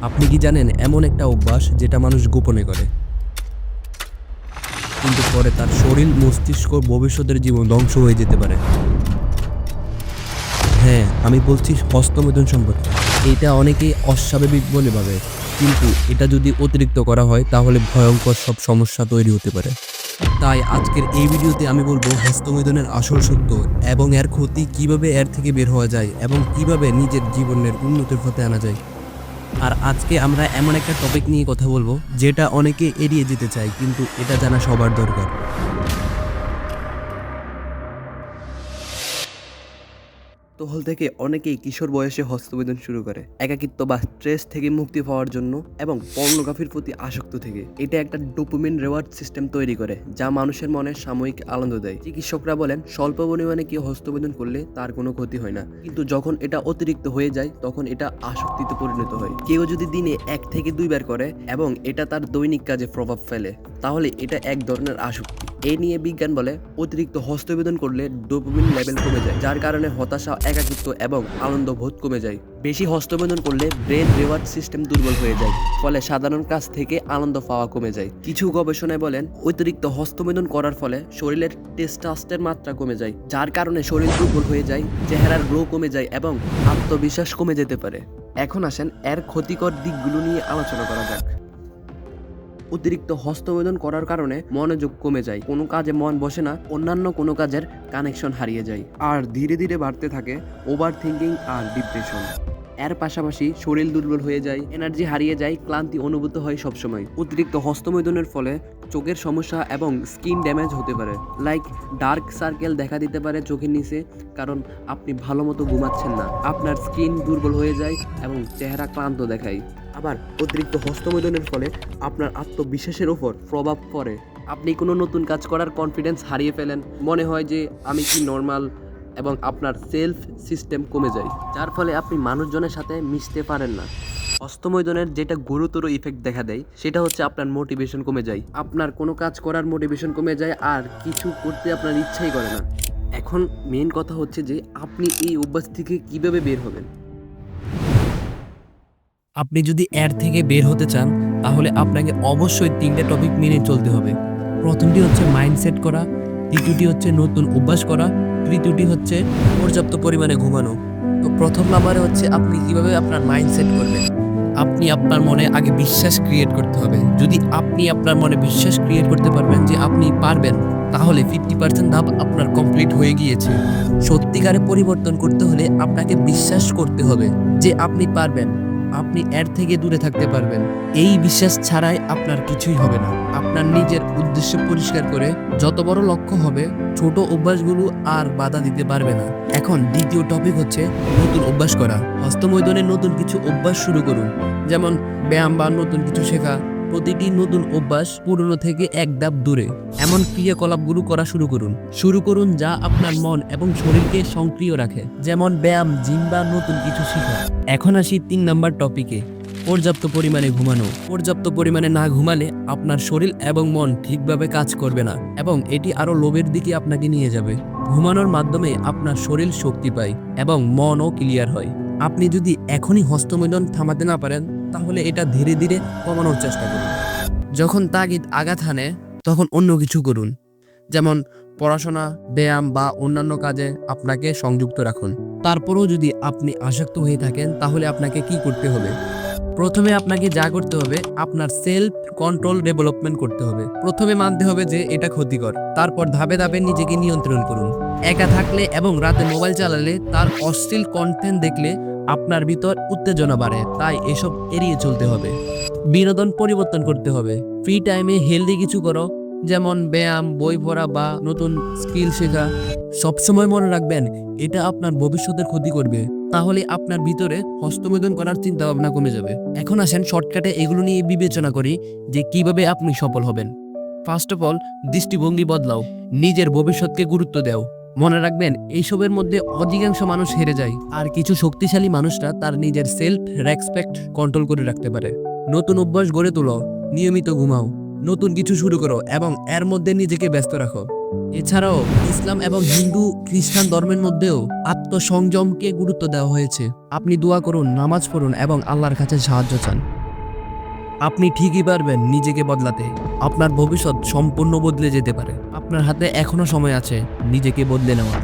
আপনি কি জানেন এমন একটা অভ্যাস যেটা মানুষ গোপনে করে, কিন্তু পরে তার শরীর, মস্তিষ্ক, ভবিষ্যতের জীবন ধ্বংস হয়ে যেতে পারে? হ্যাঁ, আমি বলছি হস্তমৈথুন সম্পর্কে। এটা অনেকেই অস্বাভাবিক বলে ভাবে, কিন্তু এটা যদি অতিরিক্ত করা হয় তাহলে ভয়ঙ্কর সব সমস্যা তৈরি হতে পারে। তাই আজকের এই ভিডিওতে আমি বলবো হস্তমৈথুনের আসল সত্য এবং এর ক্ষতি, কিভাবে এর থেকে বের হওয়া যায় এবং কিভাবে নিজের জীবনের উন্নতির পথে আনা যায়। আর আজকে আমরা এমন একটা টপিক নিয়ে কথা বলবো যেটা অনেকে এড়িয়ে যেতে চায়, কিন্তু এটা জানা সবার দরকার। তহল থেকে অনেকেই কিশোর বয়সে হস্তমৈথুন শুরু করে, একাকিত্ব বা স্ট্রেস থেকে মুক্তি পাওয়ার জন্য এবং পর্নোগ্রাফির প্রতি আসক্ত থেকে। এটা একটা ডোপামিন রিওয়ার্ড সিস্টেম তৈরি করে, যা মানুষের মনে সাময়িক আনন্দ দেয়। চিকিৎসকরা বলেন স্বল্প পরিমাণে কেউ হস্তমৈথুন করলে তার কোনো ক্ষতি হয় না, কিন্তু যখন এটা অতিরিক্ত হয়ে যায় তখন এটা আসক্তিতে পরিণত হয়। কেউ যদি দিনে 1 থেকে 2 বার করে এবং এটা তার দৈনিক কাজে প্রভাব ফেলে, তাহলে এটা এক ধরনের আসক্তি। এই নিয়ে বিজ্ঞান বলে অতিরিক্ত হস্তমৈথুন করলে ডোপামিন লেভেল কমে যায়, যার কারণে হতাশা, একাকিত্ব এবং আনন্দ বোধ কমে যায়। বেশি হস্তমৈথুন করলে ব্রেন রিওয়ার্ড সিস্টেম দুর্বল হয়ে যায়, ফলে সাধারণ কাজ থেকে আনন্দ পাওয়া কমে যায়। কিছু গবেষণায় বলেন অতিরিক্ত হস্তমৈথুন করার ফলে শরীরের টেস্টোস্টেরনের মাত্রা কমে যায়, যার কারণে শরীর দুর্বল হয়ে যায়, চেহারার গ্লো কমে যায় এবং আত্মবিশ্বাস কমে যেতে পারে। এখন আসেন এর ক্ষতিকর দিকগুলো নিয়ে আলোচনা করা যাক। অতিরিক্ত হস্তমৈথুন করার কারণে মনোযোগ কমে যায়, কোনো কাজে মন বসে না, অন্যান্য কোনো কাজের কানেকশন হারিয়ে যায়, আর ধীরে ধীরে বাড়তে থাকে ওভার থিঙ্কিং আর ডিপ্রেশন। এর পাশাপাশি শরীর দুর্বল হয়ে যায়, এনার্জি হারিয়ে যায়, ক্লান্তি অনুভূত হয় সবসময়। অতিরিক্ত হস্তমৈথুনের ফলে চোখের সমস্যা এবং স্কিন ড্যামেজ হতে পারে, লাইক ডার্ক সার্কেল দেখা দিতে পারে চোখের নিচে, কারণ আপনি ভালো মতো ঘুমাচ্ছেন না, আপনার স্কিন দুর্বল হয়ে যায় এবং চেহারা ক্লান্ত দেখায়। আবার অতিরিক্ত হস্তমৈথুনের ফলে আপনার আত্মবিশ্বাসের ওপর প্রভাব পড়ে, আপনি কোনো নতুন কাজ করার কনফিডেন্স হারিয়ে ফেলেন, মনে হয় যে আমি কি নর্মাল, এবং আপনার সেলফ সিস্টেম কমে যায়, যার ফলে আপনি মানুষজনের সাথে মিশতে পারেন না। হস্তমৈথুনের যেটা গুরুতর ইফেক্ট দেখা দেয় সেটা হচ্ছে আপনার মোটিভেশন কমে যায়, আপনার কোনো কাজ করার মোটিভেশন কমে যায় আর কিছু করতে আপনার ইচ্ছাই করে না। এখন মেইন কথা হচ্ছে যে আপনি এই অভ্যাস থেকে কিভাবে বের হবেন। আপনি যদি এর থেকে বের হতে চান তাহলে আপনাকে অবশ্যই 3টে টপিক মেনে চলতে হবে। প্রথমটি হচ্ছে মাইন্ডসেট করা, দ্বিতীয়টি হচ্ছে নতুন অভ্যাস করা, তৃতীয়টি হচ্ছে পর্যাপ্ত পরিমাণে ঘুমানো। তো প্রথম নাম্বারে হচ্ছে আপনি কিভাবে আপনার মাইন্ডসেট করবেন। আপনি আপনার মনে আগে বিশ্বাস ক্রিয়েট করতে হবে। যদি আপনি আপনার মনে বিশ্বাস ক্রিয়েট করতে পারবেন যে আপনি পারবেন, তাহলে 50% ধাপ আপনার কমপ্লিট হয়ে গিয়েছে। সত্যিকারে পরিবর্তন করতে হলে আপনাকে বিশ্বাস করতে হবে যে আপনি পারবেন, আপনি এর থেকে দূরে থাকতে পারবেন। এই বিশ্বাস ছাড়াই আপনার কিছুই হবে না। আপনার নিজের উদ্দেশ্য পরিষ্কার করে যত বড় লক্ষ্য হবে, ছোট অভ্যাসগুলো আর বাধা দিতে পারবে না। এখন দ্বিতীয় টপিক হচ্ছে নতুন অভ্যাস করা। হস্তমৈথুনে নতুন কিছু অভ্যাস শুরু করুন, যেমন ব্যায়াম বা নতুন কিছু শেখা। প্রতিটি নতুন অভ্যাস পুরনো থেকে এক ধাপ দূরে এমন ক্রিয়াকলাপগুলো করা শুরু করুন যা আপনার মন এবং শরীরকে সক্রিয় রাখে, যেমন ব্যায়াম, জিম বা নতুন কিছু শেখা। এখন আসি 3 নাম্বার টপিকে, পর্যাপ্ত পরিমাণে ঘুমানো। পর্যাপ্ত পরিমাণে না ঘুমালে আপনার শরীর এবং মন ঠিকভাবে কাজ করবে না এবং এটি আরো লোভের দিকে আপনাকে নিয়ে যাবে। ঘুমানোর মাধ্যমে আপনার শরীর শক্তি পায় এবং মনও ক্লিয়ার হয়। আপনি যদি এখনই হস্তমৈথুন থামাতে না পারেন তাহলে এটা ধীরে ধীরে কমানোর চেষ্টা করুন। যখন তাগিদ আঘাত হানে তখন অন্য কিছু করুন, যেমন পড়াশোনা, ব্যায়াম বা অন্যান্য কাজে আপনাকে সংযুক্ত রাখুন। তারপরেও যদি আপনি আসক্ত হয়ে থাকেন তাহলে আপনাকে কি করতে হবে? প্রথমে আপনাকে যা করতে হবে, আপনার সেলফ কন্ট্রোল ডেভেলপমেন্ট করতে হবে। প্রথমে মানতে হবে যে এটা ক্ষতিকর, তারপর ধাপে ধাপে নিজেকে নিয়ন্ত্রণ করুন। একা থাকলে এবং রাতে মোবাইল চালালে, তার অশ্লীল কন্টেন্ট দেখলে আপনার ভিতর উত্তেজনা বাড়ে, তাই এসব এড়িয়ে চলতে হবে। বিনোদন পরিবর্তন করতে হবে। ফ্রি টাইমে হেলদি কিছু করো, যেমন ব্যায়াম, বই পড়া বা নতুন স্কিল শেখা। সবসময় মনে রাখবেন এটা আপনার ভবিষ্যতের ক্ষতি করবে, তাহলে আপনার ভিতরে হস্তমৈথুন করার চিন্তা ভাবনা কমে যাবে। এখন আসেন শর্টকাটে এগুলো নিয়ে বিবেচনা করি যে কিভাবে আপনি সফল হবেন। ফার্স্ট অফ অল, দৃষ্টিভঙ্গি বদলাও, নিজের ভবিষ্যৎকে গুরুত্ব দাও। মনে রাখবেন এইসবের মধ্যে অধিকাংশ মানুষ হেরে যায়, আর কিছু শক্তিশালী মানুষরা তার নিজের সেলফ রেসপেক্ট কন্ট্রোল করে রাখতে পারে। নতুন অভ্যাস গড়ে তোলো, নিয়মিত ঘুমাও, নতুন কিছু শুরু করো এবং এর মধ্যে নিজেকে ব্যস্ত রাখো। এছাড়াও ইসলাম এবং হিন্দু খ্রিস্টান ধর্মের মধ্যেও আত্মসংযমকে গুরুত্ব দেওয়া হয়েছে। আপনি দোয়া করুন, নামাজ পড়ুন এবং আল্লাহর কাছে সাহায্য চান। আপনি ঠিকই পারবেন নিজেকে বদলাতে। আপনার ভবিষ্যৎ সম্পূর্ণ বদলে যেতে পারে। আপনার হাতে এখনো সময় আছে নিজেকে বদলে নেওয়ার।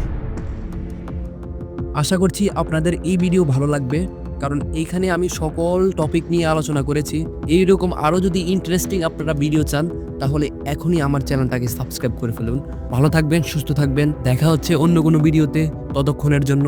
আশা করছি আপনাদের এই ভিডিও ভালো লাগবে, কারণ এইখানে আমি সকল টপিক নিয়ে আলোচনা করেছি। এইরকম আরও যদি ইন্টারেস্টিং আপনারা ভিডিও চান তাহলে এখনই আমার চ্যানেলটাকে সাবস্ক্রাইব করে ফেলুন। ভালো থাকবেন, সুস্থ থাকবেন। দেখা হচ্ছে অন্য কোনো ভিডিওতে। ততক্ষণের জন্য